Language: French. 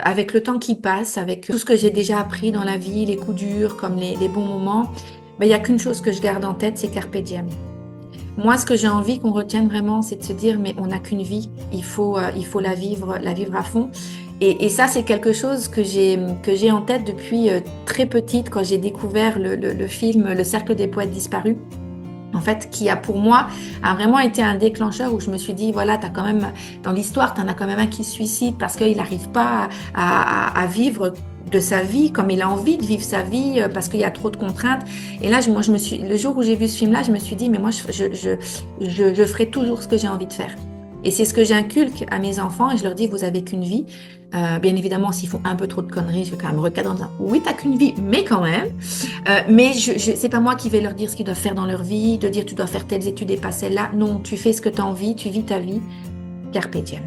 Avec le temps qui passe, avec tout ce que j'ai déjà appris dans la vie, les coups durs comme les bons moments, ben, il n'y a qu'une chose que je garde en tête, c'est carpe diem. Moi, ce que j'ai envie qu'on retienne vraiment, c'est de se dire, mais on n'a qu'une vie, il faut la vivre à fond. Et ça, c'est quelque chose que j'ai en tête depuis très petite, quand j'ai découvert le film Le Cercle des poètes disparus. En fait, qui a pour moi a vraiment été un déclencheur où je me suis dit, voilà, t'as quand même, dans l'histoire, t'en as quand même un qui se suicide parce qu'il n'arrive pas à vivre de sa vie comme il a envie de vivre sa vie parce qu'il y a trop de contraintes. Et là, moi, le jour où j'ai vu ce film-là, je me suis dit, mais moi, je ferai toujours ce que j'ai envie de faire. Et c'est ce que j'inculque à mes enfants et je leur dis, vous avez qu'une vie. Bien évidemment, s'ils font un peu trop de conneries, je vais quand même recadrer en disant, oui, t'as qu'une vie, mais quand même. Mais c'est pas moi qui vais leur dire ce qu'ils doivent faire dans leur vie, de dire tu dois faire telles études et pas celles-là. Non, tu fais ce que tu as envie, tu vis ta vie. Carpe diem.